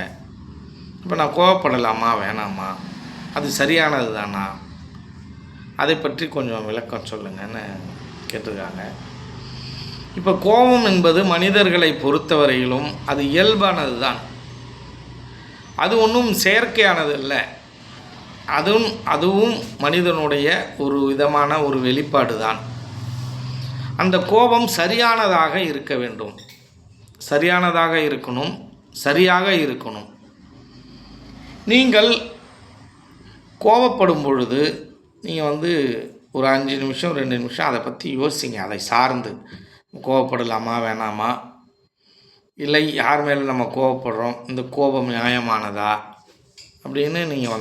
இப்போ நான் கோவப்படலாமா வேணாமா, அது சரியானது தானா, அதை பற்றி கொஞ்சம் விளக்கம் சொல்லுங்கன்னு கேட்டிருக்காங்க. இப்போ கோபம் என்பது மனிதர்களை பொறுத்தவரையிலும் அது இயல்பானது தான். அது ஒன்றும் செயற்கையானது இல்லை. அதுவும் மனிதனுடைய ஒரு விதமான ஒரு வெளிப்பாடு தான். அந்த கோபம் சரியானதாக இருக்க வேண்டும், சரியானதாக இருக்கணும், சரியாக இருக்கணும். நீங்கள் கோபப்படும் பொழுது நீங்கள் ஒரு 5 நிமிஷம் 2 நிமிஷம் அதை பற்றி யோசிங்க. அதை சார்ந்து கோபப்படலாமா வேணாமா, இல்லை யார் மேலே நம்ம கோபப்படுறோம், இந்த கோபம் நியாயமானதா அப்படின்னு நீங்கள்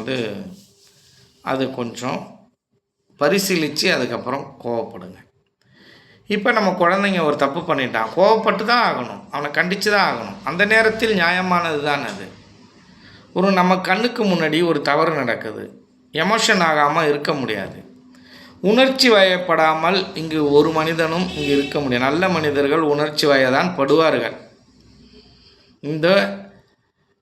அது கொஞ்சம் பரிசீலித்து அதுக்கப்புறம் கோவப்படுங்க. இப்போ நம்ம குழந்தைங்க ஒரு தப்பு பண்ணிட்டான், கோவப்பட்டு தான் ஆகணும், அவனை கண்டித்து தான் ஆகணும். அந்த நேரத்தில் நியாயமானது தான் அது. நம்ம கண்ணுக்கு முன்னாடி ஒரு தவறு நடக்குது, எமோஷன் ஆகாமல் இருக்க முடியாது. உணர்ச்சி வயப்படாமல் இங்கு ஒரு மனிதனும் இங்கு இருக்க முடியாது. நல்ல மனிதர்கள் உணர்ச்சி வயதான் படுவார்கள். இந்த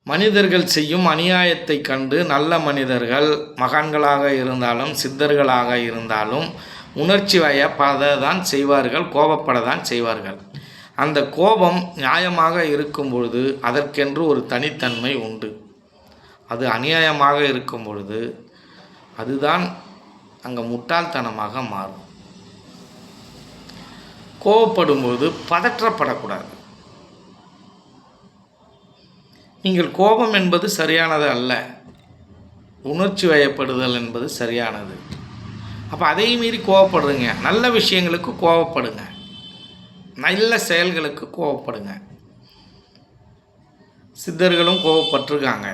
மனிதர்கள் செய்யும் அநியாயத்தை கண்டு நல்ல மனிதர்கள் மகான்களாக இருந்தாலும் சித்தர்களாக இருந்தாலும் உணர்ச்சி வயப்பட தான் செய்வார்கள், கோபப்பட தான் செய்வார்கள். அந்த கோபம் நியாயமாக இருக்கும் பொழுது அதற்கென்று ஒரு தனித்தன்மை உண்டு. அது அநியாயமாக இருக்கும் பொழுது அதுதான் அங்கே முட்டாள்தனமாக மாறும். கோபப்படும்போது பதற்றப்படக்கூடாது. நீங்கள் கோபம் என்பது சரியானது அல்ல, உணர்ச்சி வயப்படுதல் என்பது சரியானது. அப்போ அதை மீறி கோவப்படுறீங்க. நல்ல விஷயங்களுக்கு கோவப்படுங்க, நல்ல செயல்களுக்கு கோவப்படுங்க. சித்தர்களும் கோவப்பட்டிருக்காங்க,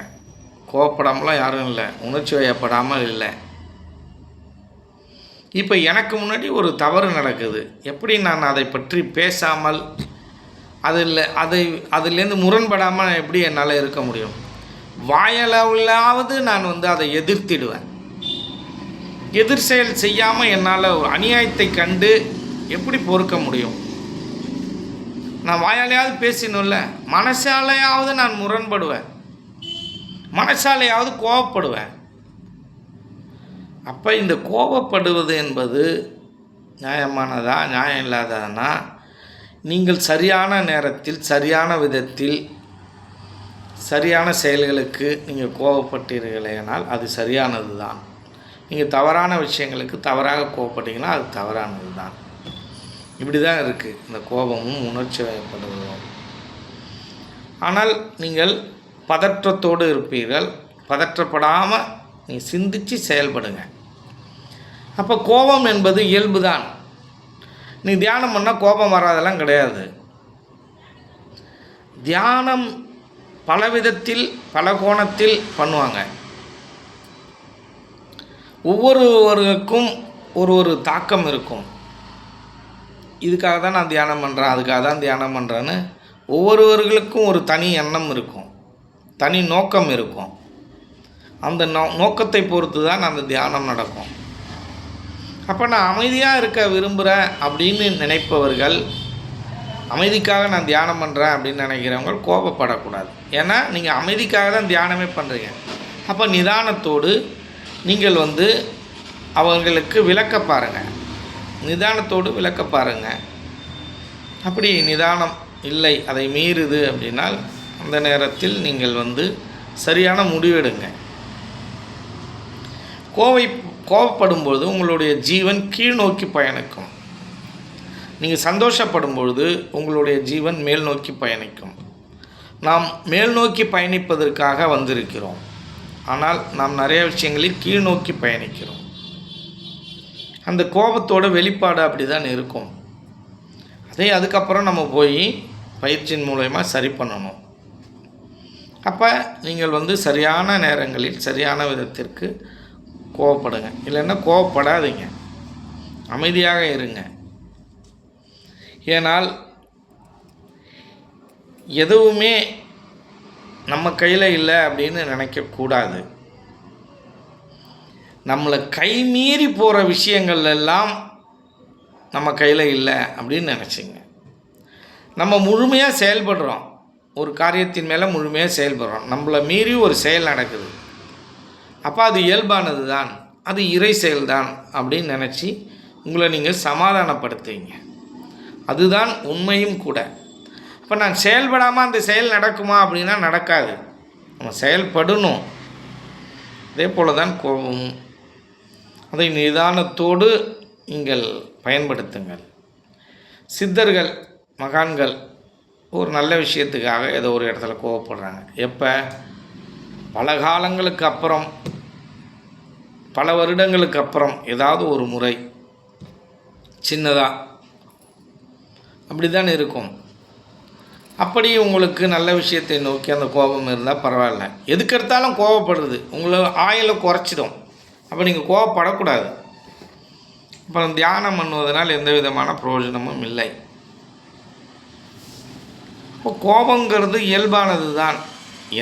கோவப்படாமலாம் யாரும் இல்லை, உணர்ச்சி வயப்படாமல் இல்லை. இப்போ எனக்கு முன்னாடி ஒரு தவறு நடக்குது, எப்படி நான் அதை பற்றி பேசாமல் அதிலேருந்து முரண்படாமல் எப்படி என்னால் இருக்க முடியும்? வாயளவிலாவது நான் அதை எதிர்த்திடுவேன். எதிர் செயல் செய்யாமல் என்னால் அநியாயத்தை கண்டு எப்படி பொறுக்க முடியும்? நான் வாயாலையாவது பேசினும்ல, மனசாலையாவது நான் முரண்படுவேன், மனசாலையாவது கோபப்படுவேன். அப்போ இந்த கோபப்படுவது என்பது நியாயமானதா நியாயம் இல்லாததுன்னா, நீங்கள் சரியான நேரத்தில் சரியான விதத்தில் சரியான செயல்களுக்கு நீங்கள் கோபப்பட்டீர்களேனால் அது சரியானது தான். நீங்கள் தவறான விஷயங்களுக்கு தவறாக கோபப்பட்டீங்கன்னா அது தவறானது தான். இப்படி தான் இருக்குது இந்த கோபமும் உணர்ச்சி வயப்படுவதும். ஆனால் நீங்கள் பதற்றத்தோடு இருப்பீர்கள், பதற்றப்படாமல் நீங்கள் சிந்தித்து செயல்படுங்க. அப்போ கோபம் என்பது இயல்பு தான். நீ தியானம் பண்ணால் கோபம் வராதெல்லாம் கிடையாது. தியானம் பல விதத்தில் பல கோணத்தில் பண்ணுவாங்க. ஒவ்வொருவருக்கும் ஒரு தாக்கம் இருக்கும். இதுக்காக தான் நான் தியானம் பண்ணுறேன், அதுக்காக தான் தியானம் பண்ணுறேன்னு ஒவ்வொருவர்களுக்கும் ஒரு தனி எண்ணம் இருக்கும், தனி நோக்கம் இருக்கும். அந்த நோக்கத்தை பொறுத்து தான் அந்த தியானம் நடக்கும். அப்போ நான் அமைதியாக இருக்க விரும்புகிறேன் அப்படின்னு நினைப்பவர்கள், அமைதிக்காக நான் தியானம் பண்ணுறேன் அப்படின்னு நினைக்கிறவங்க கோபப்படக்கூடாது. ஏன்னா நீங்கள் அமைதிக்காக தான் தியானமே பண்ணுறீங்க. அப்போ நிதானத்தோடு நீங்கள் அவர்களுக்கு விளக்க பாருங்கள், நிதானத்தோடு விளக்க பாருங்கள். அப்படி நிதானம் இல்லை, அதை மீறுது அப்படின்னால் அந்த நேரத்தில் நீங்கள் சரியான முடிவெடுங்க. கோபப்படும்பொழுது உங்களுடைய ஜீவன் கீழ் நோக்கி பயணிக்கும். நீங்கள் சந்தோஷப்படும் பொழுது உங்களுடைய ஜீவன் மேல் நோக்கி பயணிக்கும். நாம் மேல் நோக்கி பயணிப்பதற்காக வந்திருக்கிறோம், ஆனால் நாம் நிறைய விஷயங்களில் கீழ் நோக்கி பயணிக்கிறோம். அந்த கோபத்தோட வெளிப்பாடு அப்படி தான் இருக்கும். அதுக்கப்புறம் நம்ம போய் பயிற்சியின் மூலமா சரி பண்ணணும். அப்போ நீங்கள் சரியான நேரங்களில் சரியான விதத்திற்கு கோவப்படுங்க, இல்லைன்னா கோவப்படாதீங்க, அமைதியாக இருங்க. ஏனால் எதுவுமே நம்ம கையில் இல்லை அப்படின்னு நினைக்கக்கூடாது. நம்மளை கைமீறி போகிற விஷயங்கள் எல்லாம் நம்ம கையில் இல்லை அப்படின்னு நினச்சிங்க. நம்ம முழுமையாக செயல்படுறோம், ஒரு காரியத்தின் மேலே முழுமையாக செயல்படுறோம், நம்மளை மீறி ஒரு செயல் நடக்குது, அப்போ அது இயல்பானது தான், அது இறை செயல்தான் அப்படின்னு நினச்சி உங்களை நீங்கள் சமாதானப்படுத்துவீங்க. அதுதான் உண்மையும் கூட. இப்போ நான் செயல்படாமல் அந்த செயல் நடக்குமா அப்படின்னா நடக்காது. நம்ம செயல்படணும். அதே போல் தான் கோபமும். அதை நிதானத்தோடு நீங்கள் பயன்படுத்துங்கள். சித்தர்கள், மகான்கள் ஒரு நல்ல விஷயத்துக்காக ஏதோ ஒரு இடத்துல கோவப்படுறாங்க. எப்போ? பல காலங்களுக்கு அப்புறம், பல வருடங்களுக்கு அப்புறம் ஏதாவது ஒரு முறை சின்னதாக அப்படி தான் இருக்கும். அப்படி உங்களுக்கு நல்ல விஷயத்தை நோக்கி அந்த கோபம் இருந்தால் பரவாயில்ல. எதுக்கெடுத்தாலும் கோபப்படுறது உங்களை ஆயுளை குறைச்சிடும். அப்போ நீங்கள் கோபப்படக்கூடாது. அப்புறம் தியானம் பண்ணுவதனால் எந்த விதமான பிரயோஜனமும் இல்லை. இப்போ கோபங்கிறது இயல்பானது தான்.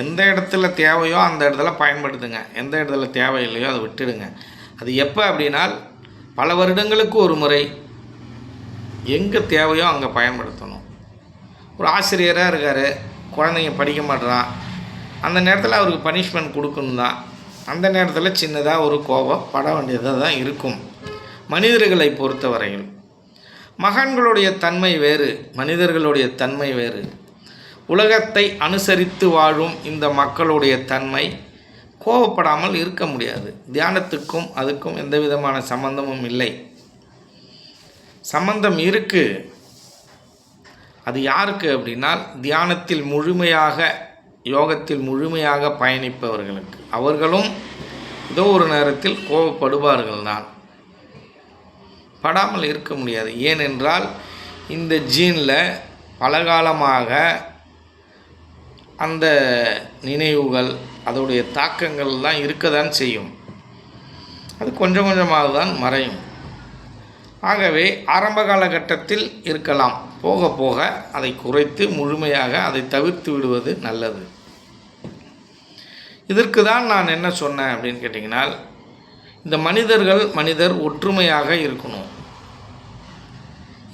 எந்த இடத்துல தேவையோ அந்த இடத்துல பயன்படுத்துங்க, எந்த இடத்துல தேவையில்லையோ அதை விட்டுடுங்க. அது எப்போ அப்படின்னால் பல வருடங்களுக்கு ஒரு முறை எங்கே தேவையோ அங்கே பயன்படுத்தணும். ஒரு ஆசிரியராக இருக்கார், குழந்தைங்க படிக்க மாட்டேறான், அந்த நேரத்தில் அவருக்கு பனிஷ்மெண்ட் கொடுக்கணும் தான். அந்த நேரத்தில் சின்னதாக ஒரு கோபம் பட வேண்டியதாக தான் இருக்கும். மனிதர்களை பொறுத்தவரையில் மகான்களுடைய தன்மை வேறு, மனிதர்களுடைய தன்மை வேறு. உலகத்தை அனுசரித்து வாழும் இந்த மக்களுடைய தன்மை கோபப்படாமல் இருக்க முடியாது. தியானத்துக்கும் அதுக்கும் எந்த விதமான சம்பந்தமும் இல்லை. சம்பந்தம் இருக்குது. அது யாருக்கு அப்படின்னா தியானத்தில் முழுமையாக, யோகத்தில் முழுமையாக பயணிப்பவர்களுக்கு. அவர்களும் ஏதோ ஒரு நேரத்தில் கோபப்படுவார்கள் தான். படாமல் இருக்க முடியாது. ஏனென்றால் இந்த ஜீனில் பலகாலமாக அந்த நினைவுகள், அதோடைய தாக்கங்கள் தான் இருக்க தான் செய்யும். அது கொஞ்சம் கொஞ்சமாக தான் மறையும். ஆகவே ஆரம்ப காலகட்டத்தில் இருக்கலாம், போக போக அதை குறைத்து முழுமையாக அதை தவிர்த்து விடுவது நல்லது. இதற்கு தான் நான் என்ன சொன்னேன் அப்படின்னு கேட்டிங்கன்னா, இந்த மனிதர் ஒற்றுமையாக இருக்கணும்.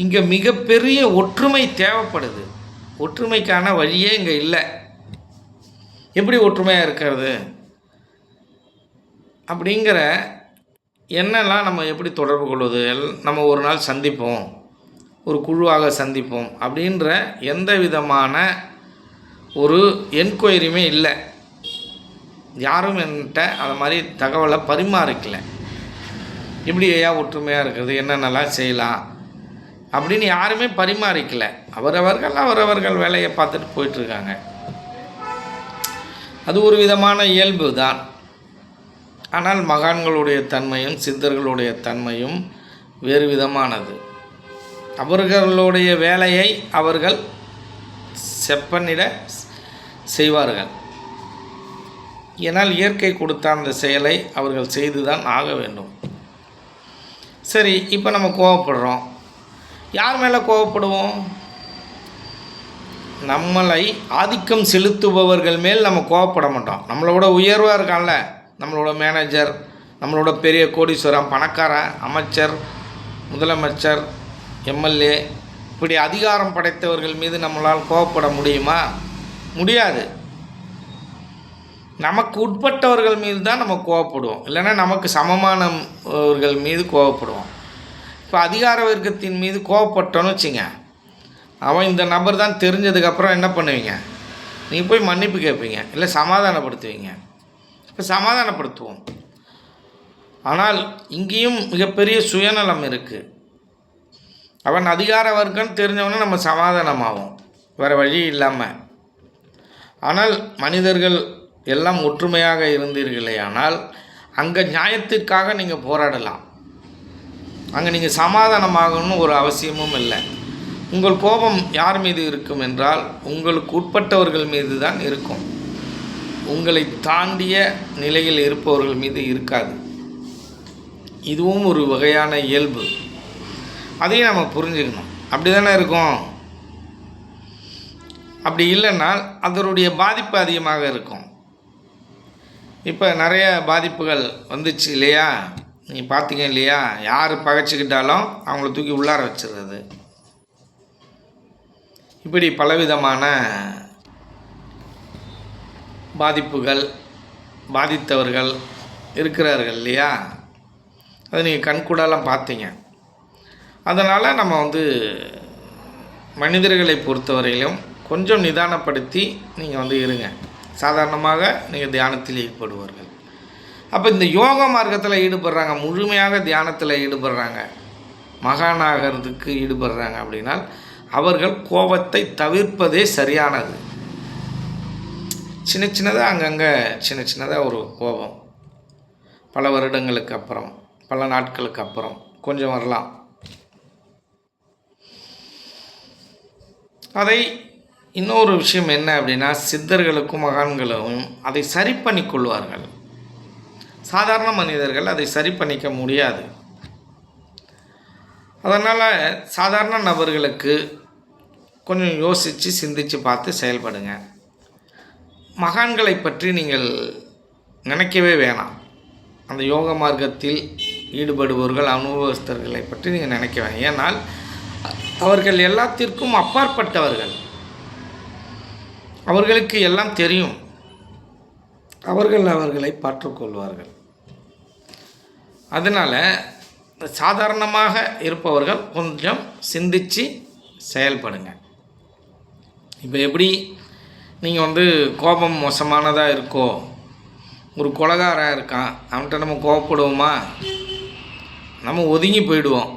இங்கே மிகப்பெரிய ஒற்றுமை தேவைப்படுது. ஒற்றுமைக்கான வழியே இங்கே இல்லை. எப்படி ஒற்றுமையாக இருக்கிறது அப்படிங்கிற என்னெல்லாம் நம்ம எப்படி தொடர்பு கொள்வது, நம்ம ஒரு நாள் சந்திப்போம், ஒரு குழுவாக சந்திப்போம் அப்படின்ற எந்த விதமான ஒரு என்கொயரியுமே இல்லை. யாரும் என்கிட்ட அந்த மாதிரி தகவலை பரிமாறிக்கல. எப்படி ஐயா ஒற்றுமையாக இருக்கிறது, என்னென்னலாம் செய்யலாம் அப்படின்னு யாருமே பரிமாறிக்கல. அவரவர்கள் வேலையை பார்த்துட்டு போயிட்டுருக்காங்க. அது ஒரு விதமான இயல்பு தான். ஆனால் மகான்களுடைய தன்மையும் சித்தர்களுடைய தன்மையும் வேறு விதமானது. அவர்களுடைய வேலையை அவர்கள் செப்பனிட செய்வார்கள். ஏனால் இயற்கை கொடுத்த அந்த செயலை அவர்கள் செய்து தான் ஆக வேண்டும். சரி, இப்போ நம்ம கோவப்படுறோம். யார் மேலே கோவப்படுவோம்? நம்மளை ஆதிக்கம் செலுத்துபவர்கள் மேல் நம்ம கோவப்பட மாட்டோம். நம்மளோட உயர்வாக இருக்கான்ல, நம்மளோட மேனேஜர், நம்மளோட பெரிய கோடீஸ்வரன், பணக்காரன், அமைச்சர், முதலமைச்சர், எம்எல்ஏ, இப்படி அதிகாரம் படைத்தவர்கள் மீது நம்மளால் கோவப்பட முடியுமா? முடியாது. நமக்கு உட்பட்டவர்கள் மீது தான் நம்ம கோவப்படுவோம். இல்லைன்னா நமக்கு சமமானவர்கள் மீது கோவப்படுவோம். இப்போ அதிகார வர்க்கத்தின் மீது கோவப்பட்டோன்னு வச்சுங்க, அவன் இந்த நபர் தான் தெரிஞ்சதுக்கப்புறம் என்ன பண்ணுவீங்க? நீங்கள் போய் மன்னிப்பு கேட்பீங்க, இல்லை சமாதானப்படுத்துவீங்க. இப்போ சமாதானப்படுத்துவோம். ஆனால் இங்கேயும் மிகப்பெரிய சுயநலம் இருக்குது. அவன் அதிகார வர்க்கம் தெரிஞ்சவொன்னே நம்ம சமாதானமாகும், வேறு வழி இல்லாமல். ஆனால் மனிதர்கள் எல்லாம் ஒற்றுமையாக இருந்தீர்களே, ஆனால் அங்கே நியாயத்திற்காக நீங்கள் போராடலாம். அங்கே நீங்கள் சமாதானமாகணும்னு ஒரு அவசியமும் இல்லை. உங்கள் கோபம் யார் மீது இருக்கும் என்றால் உங்களுக்கு உட்பட்டவர்கள் மீது தான் இருக்கும். உங்களை தாண்டிய நிலையில் இருப்பவர்கள் மீது இருக்காது. இதுவும் ஒரு வகையான இயல்பு. அதையும் நம்ம புரிஞ்சுக்கணும். அப்படி தானே இருக்கும். அப்படி இல்லைன்னா அதனுடைய பாதிப்பு அதிகமாக இருக்கும். இப்போ நிறைய பாதிப்புகள் வந்துச்சு இல்லையா? நீங்கள் பார்த்தீங்க இல்லையா? யார் பகைச்சிக்கிட்டாலும் அவங்கள தூக்கி உள்ளார வச்சிடுறது. இப்படி பலவிதமான பாதிப்புகள், பாதித்தவர்கள் இருக்கிறார்கள் இல்லையா? அதை நீங்கள் கண்கூடாலாம் பார்த்தீங்க. அதனால் நம்ம மனிதர்களை பொறுத்தவரையிலும் கொஞ்சம் நிதானப்படுத்தி நீங்கள் இருங்க. சாதாரணமாக நீங்கள் தியானத்தில் ஈடுபடுவார்கள். அப்போ இந்த யோக மார்க்கத்தில் ஈடுபடுறாங்க, முழுமையாக தியானத்தில் ஈடுபடுறாங்க, மகானாகிறதுக்கு ஈடுபடுறாங்க அப்படின்னா அவர்கள் கோபத்தை தவிர்ப்பதே சரியானது. சின்ன சின்னதாக அங்கங்கே சின்ன சின்னதாக ஒரு கோபம் பல வருடங்களுக்கு அப்புறம், பல நாட்களுக்கு அப்புறம் கொஞ்சம் வரலாம். அதை இன்னொரு விஷயம் என்ன அப்படின்னா, சித்தர்களுக்கும் மகான்களும் அதை சரி பண்ணி கொள்வார்கள். சாதாரண மனிதர்கள் அதை சரி பண்ணிக்க முடியாது. அதனால் சாதாரண நபர்களுக்கு கொஞ்சம் யோசித்து சிந்தித்து பார்த்து செயல்படுங்க. மகான்களை பற்றி நீங்கள் நினைக்கவே வேணாம். அந்த யோக மார்க்கத்தில் ஈடுபடுபவர்கள், அனுபவஸ்தர்களை பற்றி நீங்கள் நினைக்க வேணாம். ஏன்னால் அவர்கள் எல்லாத்திற்கும் அப்பாற்பட்டவர்கள். அவர்களுக்கு எல்லாம் தெரியும். அவர்களை பார்த்துக்கொள்வார்கள். அதனால் சாதாரணமாக இருப்பவர்கள் கொஞ்சம் சிந்தித்து செயல்படுங்க. இப்போ எப்படி நீங்கள் கோபம் மோசமானதாக இருக்கோ, ஒரு கொலைகாரன் இருக்கான், அவன்கிட்ட நம்ம கோபப்படுவோமா? நம்ம ஒதுங்கி போயிடுவோம்.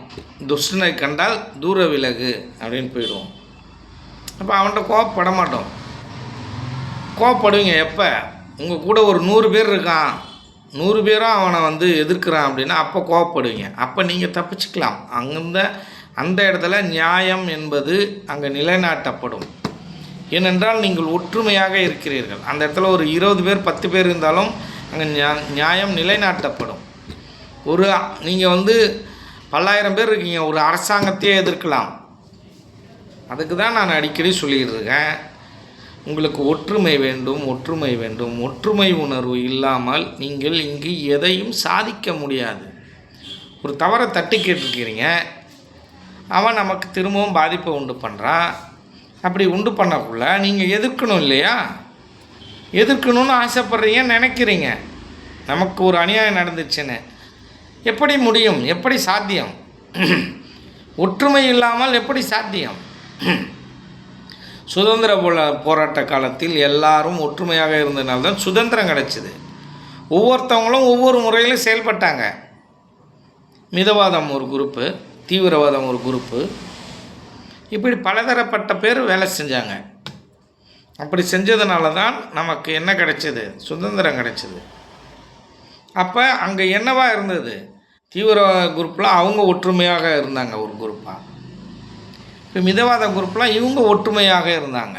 துஷ்டனை கண்டால் தூர விலகு அப்படின்னு போயிடுவோம். அப்போ அவன்கிட்ட கோபப்பட மாட்டோம். கோபப்படுவீங்க எப்போ? உங்கள் கூட ஒரு 100 பேர் இருக்கான், 100 பேரும் அவனை எதிர்க்கிறான் அப்படின்னா அப்போ கோபப்படுவீங்க. அப்போ நீங்கள் தப்பிச்சுக்கலாம். அந்த இடத்துல நியாயம் என்பது அங்கே நிலைநாட்டப்படும். ஏனென்றால் நீங்கள் ஒற்றுமையாக இருக்கிறீர்கள். அந்த இடத்துல ஒரு 20 பேர் 10 பேர் இருந்தாலும் அங்கே நியாயம் நிலைநாட்டப்படும். நீங்கள் பல்லாயிரம் பேர் இருக்கீங்க, ஒரு அரசாங்கத்தையே எதிர்க்கலாம். அதுக்கு தான் நான் அடிக்கடி சொல்லிக்கிட்டு இருக்கேன், உங்களுக்கு ஒற்றுமை வேண்டும், ஒற்றுமை வேண்டும். ஒற்றுமை உணர்வு இல்லாமல் நீங்கள் இங்கு எதையும் சாதிக்க முடியாது. ஒரு தவறை தட்டி கேட்டிருக்கிறீங்க, அவன் நமக்கு திரும்பவும் பாதிப்பை உண்டு பண்ணுறான். அப்படி உண்டு பண்ணக்குள்ள நீங்கள் எதிர்க்கணும் இல்லையா? எதிர்க்கணும்னு ஆசைப்படுறீங்க, நினைக்கிறீங்க. நமக்கு ஒரு அநியாயம் நடந்துச்சுன்னு எப்படி முடியும்? எப்படி சாத்தியம்? ஒற்றுமை இல்லாமல் எப்படி சாத்தியம்? சுதந்திர போராட்ட காலத்தில் எல்லாரும் ஒற்றுமையாக இருந்ததுனால்தான் சுதந்திரம் கிடச்சிது. ஒவ்வொருத்தவங்களும் ஒவ்வொரு முறையிலும் செயல்பட்டாங்க. மிதவாதம் ஒரு குரூப்பு, தீவிரவாதம் ஒரு குரூப்பு, இப்படி பலதரப்பட்ட பேர் வேலை செஞ்சாங்க. அப்படி செஞ்சதுனால தான் நமக்கு என்ன கிடைச்சது? சுதந்திரம் கிடைச்சது. அப்போ அங்கே என்னவா இருந்தது? தீவிர குரூப்பில் அவங்க ஒற்றுமையாக இருந்தாங்க ஒரு குரூப்பாக. இப்போ மிதவாத குரூப்லாம் இவங்க ஒற்றுமையாக இருந்தாங்க.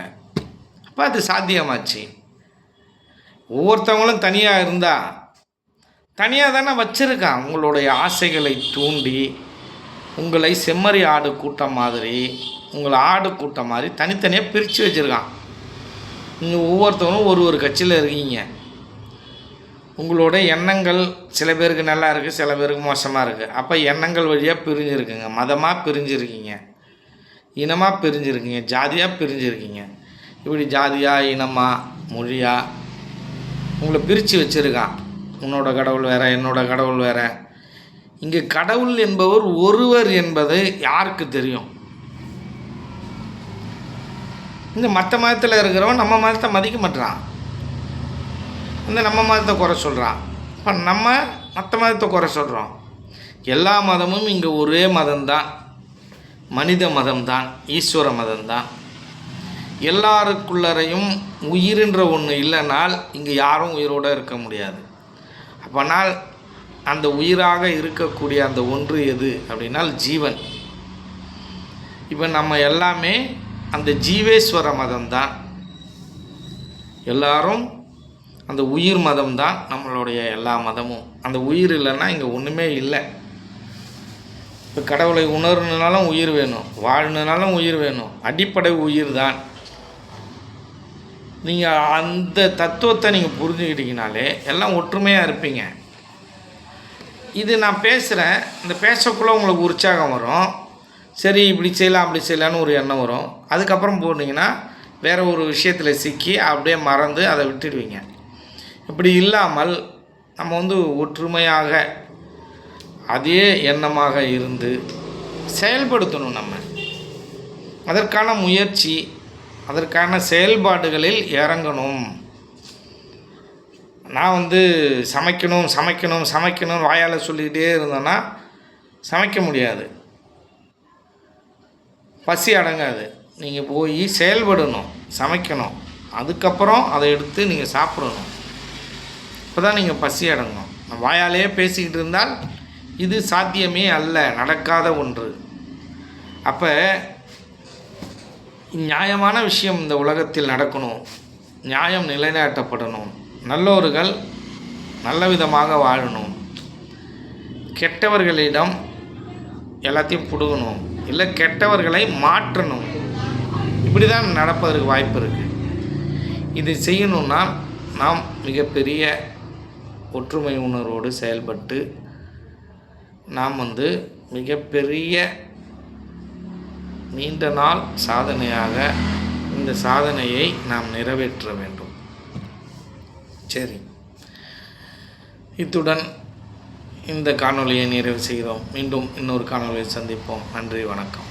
அப்போ அது சாத்தியமாச்சு. ஒவ்வொருத்தவங்களும் தனியாக இருந்தால் தனியாக தானே வச்சுருக்கான். உங்களுடைய ஆசைகளை தூண்டி உங்களை செம்மறி ஆடு கூட்டம் மாதிரி, உங்களை ஆடு கூட்டம் மாதிரி தனித்தனியாக பிரித்து வச்சுருக்கான். நீங்கள் ஒவ்வொருத்தவங்களும் ஒரு கட்சியில் இருக்கீங்க. உங்களோட எண்ணங்கள் சில பேருக்கு நல்லா இருக்குது, சில பேருக்கு மோசமாக இருக்குது. அப்போ எண்ணங்கள் வழியாக பிரிஞ்சுருக்குங்க. மதமாக பிரிஞ்சுருக்கீங்க, இனமாக பிரிஞ்சுருக்கீங்க, ஜாதியாக பிரிஞ்சுருக்கீங்க. இப்படி ஜாதியாக, இனமாக, மொழியாக உங்களை பிரித்து வச்சுருக்கான். உன்னோட கடவுள் வேறு, என்னோட கடவுள் வேறு. இங்கே கடவுள் என்பவர் ஒருவர் என்பது யாருக்கு தெரியும்? இந்த மற்ற மதத்தில் இருக்கிறவன் நம்ம மதத்தை மதிக்க மாட்டான். நம்ம மதத்தை குறை சொல்கிறான். இப்போ நம்ம மற்ற மதத்தை குறை சொல்கிறோம். எல்லா மதமும் இங்கே ஒரே மதம்தான், மனித மதம்தான், ஈஸ்வர மதம்தான். எல்லாருக்குள்ளரையும் உயிர்ன்ற ஒன்று இல்லைனால் இங்கே யாரும் உயிரோடு இருக்க முடியாது. அப்போனால் அந்த உயிராக இருக்கக்கூடிய அந்த ஒன்று எது அப்படின்னால் ஜீவன். இப்போ நம்ம எல்லாமே அந்த ஜீவேஸ்வர மதம்தான். எல்லாரும் அந்த உயிர் மதம்தான் நம்மளுடைய எல்லா மதமும். அந்த உயிர் இல்லைன்னா இங்கே ஒன்றுமே இல்லை. இப்போ கடவுளை உணரணுனாலும் உயிர் வேணும், வாழணுனாலும் உயிர் வேணும். அடிப்படை உயிர் தான். நீங்கள் அந்த தத்துவத்தை நீங்கள் புரிஞ்சுக்கிட்டீங்கனாலே எல்லாம் ஒற்றுமையாக இருப்பீங்க. இது நான் பேசுகிறேன், இந்த பேசக்குள்ளே உங்களுக்கு உற்சாகம் வரும். சரி இப்படி செய்யலாம் அப்படி செய்யலான்னு ஒரு எண்ணம் வரும். அதுக்கப்புறம் போனீங்கன்னா வேறு ஒரு விஷயத்தில் சிக்கி அப்படியே மறந்து அதை விட்டுடுவீங்க. இப்படி இல்லாமல் நம்ம ஒற்றுமையாக அதே எண்ணமாக இருந்து செயல்படுத்தணும். நம்ம அதற்கான முயற்சி, அதற்கான செயல்பாடுகளில் இறங்கணும். நான் சமைக்கணும் சமைக்கணும் சமைக்கணும் வாயால் சொல்லிக்கிட்டே இருந்தேன்னா சமைக்க முடியாது, பசி அடங்காது. நீங்கள் போய் செயல்படணும், சமைக்கணும், அதுக்கப்புறம் அதை எடுத்து நீங்கள் சாப்பிடணும். இப்போ தான் நீங்கள் பசி அடங்கணும். வாயாலே பேசிக்கிட்டு இருந்தால் இது சாத்தியமே அல்ல, நடக்காத ஒன்று. அப்போ நியாயமான விஷயம் இந்த உலகத்தில் நடக்கணும், நியாயம் நிலைநாட்டப்படணும், நல்லோர்கள் நல்ல விதமாக வாழணும், கெட்டவர்களிடம் எல்லாத்தையும் பிடுங்கணும், இல்லை கெட்டவர்களை மாற்றணும். இப்படி தான் நடப்பதற்கு வாய்ப்பு இருக்குது. இது செய்யணுன்னா நாம் மிகப்பெரிய ஒற்றுமை உணர்வோடு செயல்பட்டு நாம் மிகப்பெரிய நீண்ட நாள் சாதனையாக இந்த சாதனையை நாம் நிறைவேற்ற வேண்டும். சரி, இத்துடன் இந்த காணொளியை நிறைவு செய்கிறோம். மீண்டும் இன்னொரு காணொளியை சந்திப்போம். நன்றி, வணக்கம்.